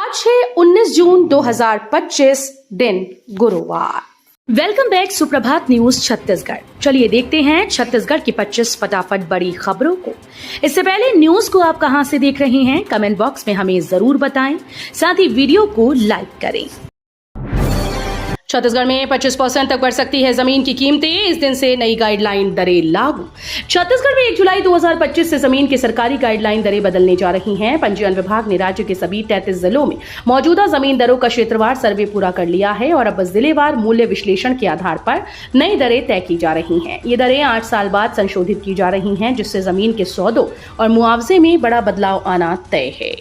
आज है 19 जून 2025 दिन गुरुवार। वेलकम बैक सुप्रभात न्यूज छत्तीसगढ़। चलिए देखते हैं छत्तीसगढ़ की 25 फटाफट बड़ी खबरों को। इससे पहले न्यूज को आप कहां से देख रहे हैं कमेंट बॉक्स में हमें जरूर बताएं, साथ ही वीडियो को लाइक करें। छत्तीसगढ़ में 25% तक बढ़ सकती है जमीन की कीमतें, इस दिन से नई गाइडलाइन दरें लागू। छत्तीसगढ़ में 1 जुलाई 2025 से जमीन की सरकारी गाइडलाइन दरें बदलने जा रही हैं। पंजीयन विभाग ने राज्य के सभी 33 जिलों में मौजूदा जमीन दरों का क्षेत्रवार सर्वे पूरा कर लिया है और अब जिलेवार मूल्य विश्लेषण के आधार पर नई दरें तय की जा रही हैं। ये दरें 8 साल बाद संशोधित की जा रही हैं, जिससे जमीन के सौदों और मुआवजे में बड़ा बदलाव आना तय है।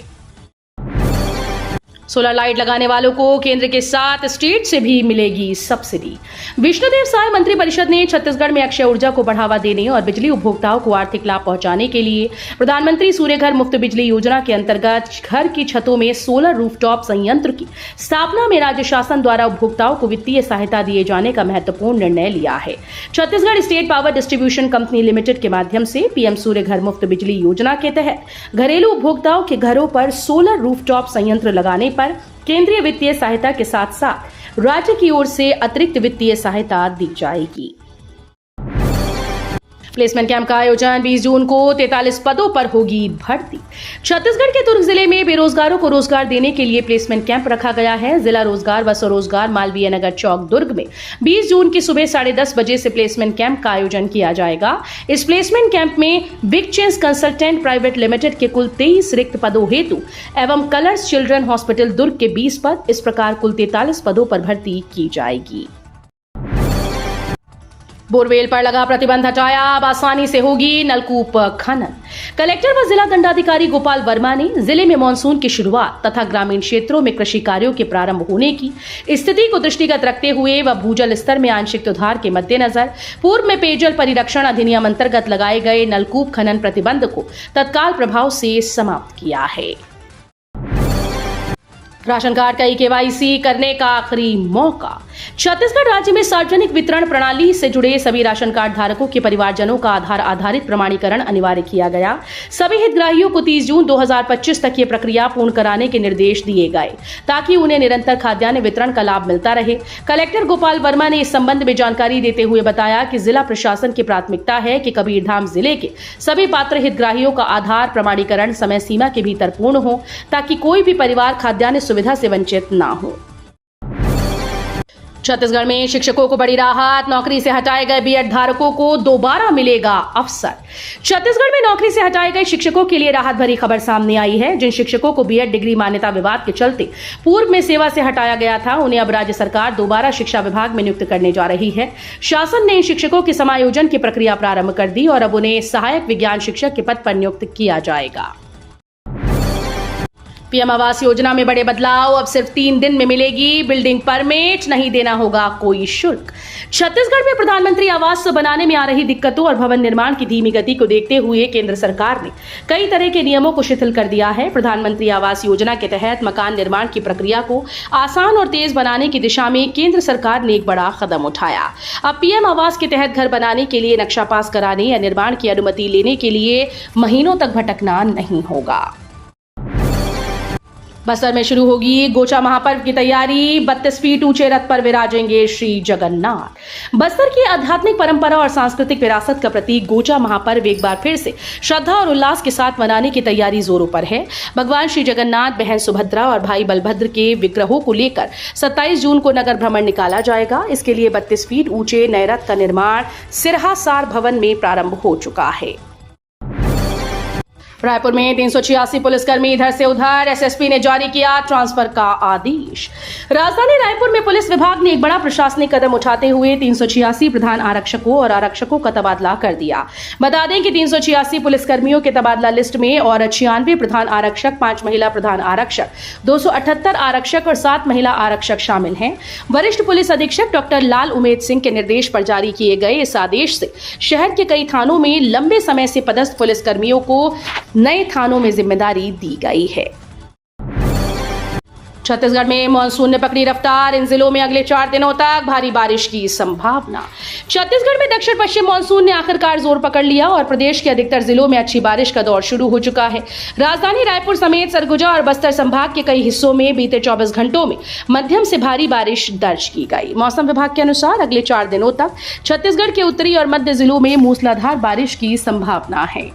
सोलर लाइट लगाने वालों को केंद्र के 7 स्टेट से भी मिलेगी सब्सिडी। विष्णुदेव साय मंत्रिपरिषद ने छत्तीसगढ़ में अक्षय ऊर्जा को बढ़ावा देने और बिजली उपभोक्ताओं को आर्थिक लाभ पहुंचाने के लिए प्रधानमंत्री सूर्य घर मुफ्त बिजली योजना के अंतर्गत घर की छतों में सोलर रूफटॉप संयंत्र की स्थापना में राज्य शासन द्वारा उपभोक्ताओं को वित्तीय सहायता दिए जाने का महत्वपूर्ण निर्णय लिया है। Chhattisgarh state power distribution company limited के माध्यम से पीएम सूर्य घर मुफ्त बिजली योजना के तहत घरेलू उपभोक्ताओं के घरों पर सोलर रूफटॉप संयंत्र लगाने पर केंद्रीय वित्तीय सहायता के साथ साथ राज्य की ओर से अतिरिक्त वित्तीय सहायता दी जाएगी। प्लेसमेंट कैंप का आयोजन 20 जून को 43 पदों पर होगी भर्ती। छत्तीसगढ़ के दुर्ग जिले में बेरोजगारों को रोजगार देने के लिए प्लेसमेंट कैंप रखा गया है। जिला रोजगार व स्वरोजगार मालवीय नगर चौक दुर्ग में 20 जून की सुबह 10:30 बजे से प्लेसमेंट कैंप का आयोजन किया जाएगा। इस प्लेसमेंट कैंप में big change consultant private limited के कुल 23 रिक्त पदों हेतु एवं कलर्स चिल्ड्रन हॉस्पिटल दुर्ग के 20 पद, इस प्रकार कुल 43 पदों पर भर्ती की जाएगी। बोरवेल पर लगा प्रतिबंध हटाया, अब आसानी से होगी नलकूप खनन। कलेक्टर व जिला दंडाधिकारी गोपाल वर्मा ने जिले में मानसून की शुरुआत तथा ग्रामीण क्षेत्रों में कृषि कार्यों के प्रारंभ होने की स्थिति को दृष्टिगत रखते हुए व भूजल स्तर में आंशिक सुधार के मद्देनजर पूर्व में पेयजल परिरक्षण अधिनियम अंतर्गत लगाए गए नलकूप खनन प्रतिबंध को तत्काल प्रभाव से समाप्त किया है। राशन कार्ड का केवाईसी करने का आखिरी मौका। छत्तीसगढ़ राज्य में सार्वजनिक वितरण प्रणाली से जुड़े सभी राशन कार्ड धारकों के परिवारजनों का आधार आधारित प्रमाणीकरण अनिवार्य किया गया। सभी हितग्राहियों को 30 जून 2025 तक ये प्रक्रिया पूर्ण कराने के निर्देश दिए गए ताकि उन्हें निरंतर खाद्यान्न वितरण का लाभ मिलता रहे। कलेक्टर गोपाल वर्मा ने इस संबंध में जानकारी देते हुए बताया कि जिला प्रशासन की प्राथमिकता है कि कबीरधाम जिले के सभी पात्र हितग्राहियों का आधार प्रमाणीकरण समय सीमा के भीतर पूर्ण हो ताकि कोई भी परिवार खाद्यान्न सुविधा से वंचित ना हो। छत्तीसगढ़ में शिक्षकों को बड़ी राहत, नौकरी से हटाए गए बीएड धारकों को दोबारा मिलेगा अवसर। छत्तीसगढ़ में नौकरी से हटाए गए शिक्षकों के लिए राहत भरी खबर सामने आई है। जिन शिक्षकों को बीएड डिग्री मान्यता विवाद के चलते पूर्व में सेवा से हटाया गया था, उन्हें अब राज्य सरकार दोबारा शिक्षा विभाग में नियुक्त करने जा रही है। शासन ने इन शिक्षकों के समायोजन की प्रक्रिया प्रारंभ कर दी और अब उन्हें सहायक विज्ञान शिक्षक के पद पर नियुक्त किया जाएगा। पीएम आवास योजना में बड़े बदलाव, अब सिर्फ 3 दिन में मिलेगी बिल्डिंग परमिट, नहीं देना होगा कोई शुल्क। छत्तीसगढ़ में प्रधानमंत्री आवास बनाने में आ रही दिक्कतों और भवन निर्माण की धीमी गति को देखते हुए केंद्र सरकार ने कई तरह के नियमों को शिथिल कर दिया है। प्रधानमंत्री आवास योजना के तहत मकान निर्माण की प्रक्रिया को आसान और तेज बनाने की दिशा में केंद्र सरकार ने एक बड़ा कदम उठाया। अब पीएम आवास के तहत घर बनाने के लिए नक्शा पास कराने या निर्माण की अनुमति लेने के लिए महीनों तक भटकना नहीं होगा। बस्तर में शुरू होगी गोचा महापर्व की तैयारी, 32 फीट ऊंचे रथ पर विराजेंगे श्री जगन्नाथ। बस्तर की आध्यात्मिक परंपरा और सांस्कृतिक विरासत का प्रतीक गोचा महापर्व एक बार फिर से श्रद्धा और उल्लास के साथ मनाने की तैयारी जोरों पर है। भगवान श्री जगन्नाथ, बहन सुभद्रा और भाई बलभद्र के विग्रहों को लेकर 27 जून को नगर भ्रमण निकाला जाएगा। इसके लिए 32 फीट ऊंचे नए रथ का निर्माण सिरहासार भवन में प्रारंभ हो चुका है। रायपुर में 386 पुलिसकर्मी इधर से उधर, एसएसपी ने जारी किया ट्रांसफर का आदेश। राजधानी रायपुर में पुलिस विभाग ने एक बड़ा प्रशासनिक कदम उठाते हुए 386 प्रधान आरक्षकों और आरक्षकों का तबादला कर दिया। बता दें कि 386 पुलिसकर्मियों के तबादला लिस्ट में और 96 प्रधान आरक्षक, 5 महिला प्रधान आरक्षक, 278 आरक्षक और 7 महिला आरक्षक शामिल हैं। वरिष्ठ पुलिस अधीक्षक डॉक्टर लाल उमेद सिंह के निर्देश पर जारी किए गए इस आदेश से शहर के कई थानों में लंबे समय से पदस्थ पुलिसकर्मियों को नए थानों में जिम्मेदारी दी गई है। छत्तीसगढ़ में मानसून ने पकड़ी रफ्तार, इन जिलों में अगले 4 दिनों तक भारी बारिश की संभावना। छत्तीसगढ़ में दक्षिण पश्चिम मानसून ने आखिरकार जोर पकड़ लिया और प्रदेश के अधिकतर जिलों में अच्छी बारिश का दौर शुरू हो चुका है। राजधानी रायपुर समेत सरगुजा और बस्तर संभाग के कई हिस्सों में बीते 24 घंटों में मध्यम से भारी बारिश दर्ज की गई। मौसम विभाग के अनुसार अगले 4 दिनों तक छत्तीसगढ़ के उत्तरी और मध्य जिलों में मूसलाधार बारिश की संभावना है।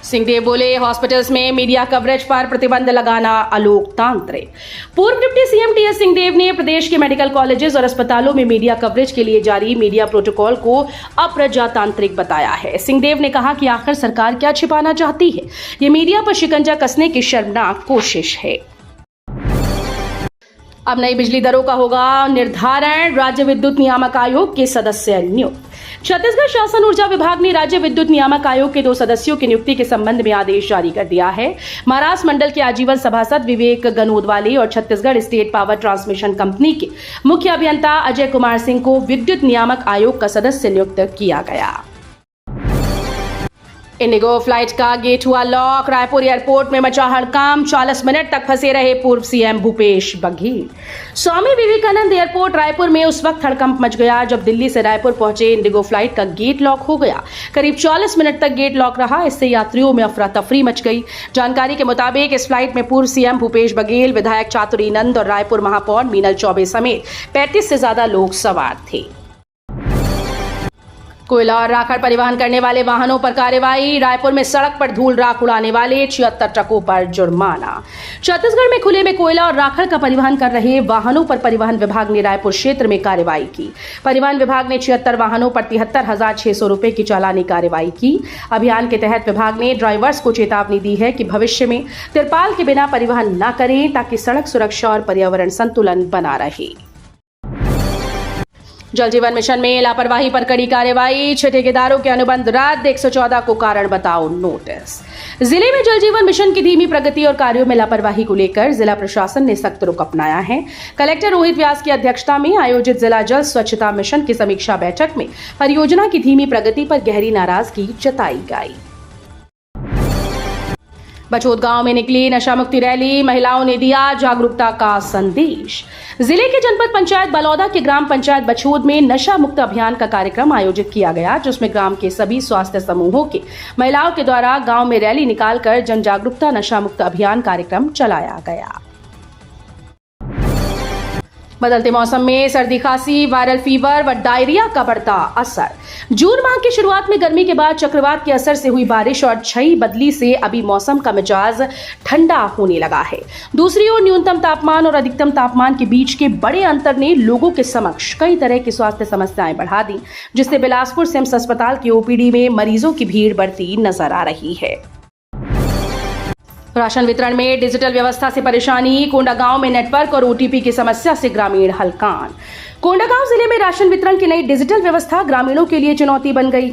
सिंहदेव बोले, हॉस्पिटल्स में मीडिया कवरेज पर प्रतिबंध लगाना अलोकतांत्रिक। पूर्व डिप्टी सीएम टीएस सिंहदेव ने प्रदेश के मेडिकल कॉलेजेस और अस्पतालों में मीडिया कवरेज के लिए जारी मीडिया प्रोटोकॉल को अप्रजातांत्रिक बताया है। सिंहदेव ने कहा कि आखिर सरकार क्या छिपाना चाहती है, ये मीडिया पर शिकंजा कसने की शर्मनाक कोशिश है। अब नई बिजली दरों का होगा निर्धारण, राज्य विद्युत नियामक आयोग के सदस्य नियुक्त। छत्तीसगढ़ शासन ऊर्जा विभाग ने राज्य विद्युत नियामक आयोग के 2 सदस्यों की नियुक्ति के संबंध में आदेश जारी कर दिया है। महाराष्ट्र मंडल के आजीवन सभासद विवेक गनोदवाले और Chhattisgarh state power transmission company के मुख्य अभियंता अजय कुमार सिंह को विद्युत नियामक आयोग का सदस्य नियुक्त किया गया। इंडिगो फ्लाइट का गेट हुआ लॉक, रायपुर एयरपोर्ट में मचा हड़कंप, 40 मिनट तक फंसे रहे पूर्व सीएम भूपेश बघेल। स्वामी विवेकानंद एयरपोर्ट रायपुर में उस वक्त हड़कंप मच गया जब दिल्ली से रायपुर पहुंचे इंडिगो फ्लाइट का गेट लॉक हो गया। करीब 40 मिनट तक गेट लॉक रहा, इससे यात्रियों में अफरा तफरी मच गई। जानकारी के मुताबिक इस फ्लाइट में पूर्व सीएम भूपेश बघेल, विधायक चातुरी नंद और रायपुर महापौर मीनल चौबे समेत 35 से ज्यादा लोग सवार थे। कोयला और राखड़ परिवहन करने वाले वाहनों पर कार्रवाई, रायपुर में सड़क पर धूल राख उड़ाने वाले 76 ट्रकों पर जुर्माना। छत्तीसगढ़ में खुले में कोयला और राखड़ का परिवहन कर रहे वाहनों पर परिवहन विभाग ने रायपुर क्षेत्र में कार्रवाई की। परिवहन विभाग ने 76 वाहनों पर 73,600 रुपए की चालानी कार्रवाई की। अभियान के तहत विभाग ने ड्राइवर्स को चेतावनी दी है कि भविष्य में तिरपाल के बिना परिवहन न करें ताकि सड़क सुरक्षा और पर्यावरण संतुलन बना रहे। जल जीवन मिशन में लापरवाही पर कड़ी कार्रवाई, 6 ठेकेदारों के अनुबंध रद्द, 114 को कारण बताओ नोटिस। जिले में जल जीवन मिशन की धीमी प्रगति और कार्यों में लापरवाही को लेकर जिला प्रशासन ने सख्त रुख अपनाया है। कलेक्टर रोहित व्यास की अध्यक्षता में आयोजित जिला जल स्वच्छता मिशन की समीक्षा बैठक में परियोजना की धीमी प्रगति पर गहरी नाराजगी जताई गई। बचौद गांव में निकली नशा मुक्ति रैली, महिलाओं ने दिया जागरूकता का संदेश। जिले के जनपद पंचायत बलौदा के ग्राम पंचायत बचौद में नशा मुक्त अभियान का कार्यक्रम आयोजित किया गया, जिसमें ग्राम के सभी स्वास्थ्य समूहों के महिलाओं के द्वारा गांव में रैली निकालकर जन जागरूकता नशा मुक्त अभियान कार्यक्रम चलाया गया। बदलते मौसम में सर्दी, खांसी, वायरल फीवर व डायरिया का बढ़ता असर। जून माह की शुरुआत में गर्मी के बाद चक्रवात के असर से हुई बारिश और छई बदली से अभी मौसम का मिजाज ठंडा होने लगा है। दूसरी ओर न्यूनतम तापमान और अधिकतम तापमान के बीच के बड़े अंतर ने लोगों के समक्ष कई तरह की स्वास्थ्य समस्याएं बढ़ा दी, जिससे बिलासपुर सिम्स अस्पताल की ओपीडी में मरीजों की भीड़ बढ़ती नजर आ रही है। राशन वितरण में डिजिटल व्यवस्था से परेशानी, कोंडागांव में नेटवर्क और ओटीपी की समस्या से ग्रामीण हलकान। कोंडागांव जिले में राशन वितरण की नई डिजिटल व्यवस्था ग्रामीणों के लिए चुनौती बन गई।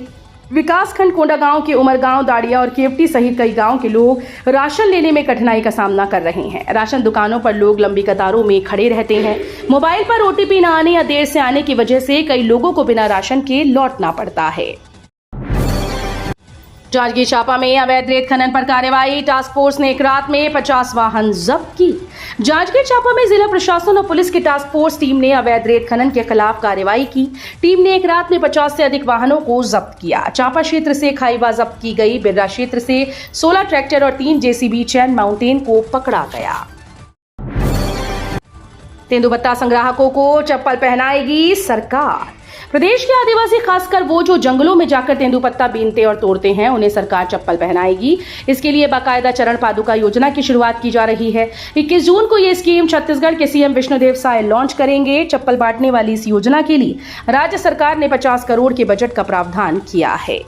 विकासखंड कोंडागांव के उमरगांव, दाड़िया और केवटी सहित कई गांव के लोग राशन लेने में कठिनाई का सामना कर रहे हैं। राशन दुकानों पर लोग लंबी कतारों में खड़े रहते हैं। मोबाइल पर ओटीपी न आने या देर से आने की वजह से कई लोगों को बिना राशन के लौटना पड़ता है। जांजगीर चांपा में अवैध रेत खनन पर कार्रवाई, टास्क फोर्स ने एक रात में 50 वाहन जब्त की। जांजगीर चांपा में जिला प्रशासन और पुलिस की टास्क फोर्स टीम ने अवैध रेत खनन के खिलाफ कार्रवाई की। टीम ने एक रात में 50 से अधिक वाहनों को जब्त किया। चांपा क्षेत्र से खाईवा जब्त की गई। बिर्रा क्षेत्र से 16 ट्रैक्टर और 3 जेसीबी चैन माउंटेन को पकड़ा गया। तेंदुपत्ता संग्राहकों को चप्पल पहनाएगी सरकार। प्रदेश के आदिवासी, खासकर वो जो जंगलों में जाकर तेंदुपत्ता बीनते और तोड़ते हैं, उन्हें सरकार चप्पल पहनाएगी। इसके लिए बाकायदा चरण पादुका योजना की शुरुआत की जा रही है। 21 जून को ये स्कीम छत्तीसगढ़ के सीएम विष्णुदेव साय लॉन्च करेंगे। चप्पल बांटने वाली इस योजना के लिए राज्य सरकार ने 50 करोड़ के बजट का प्रावधान किया है।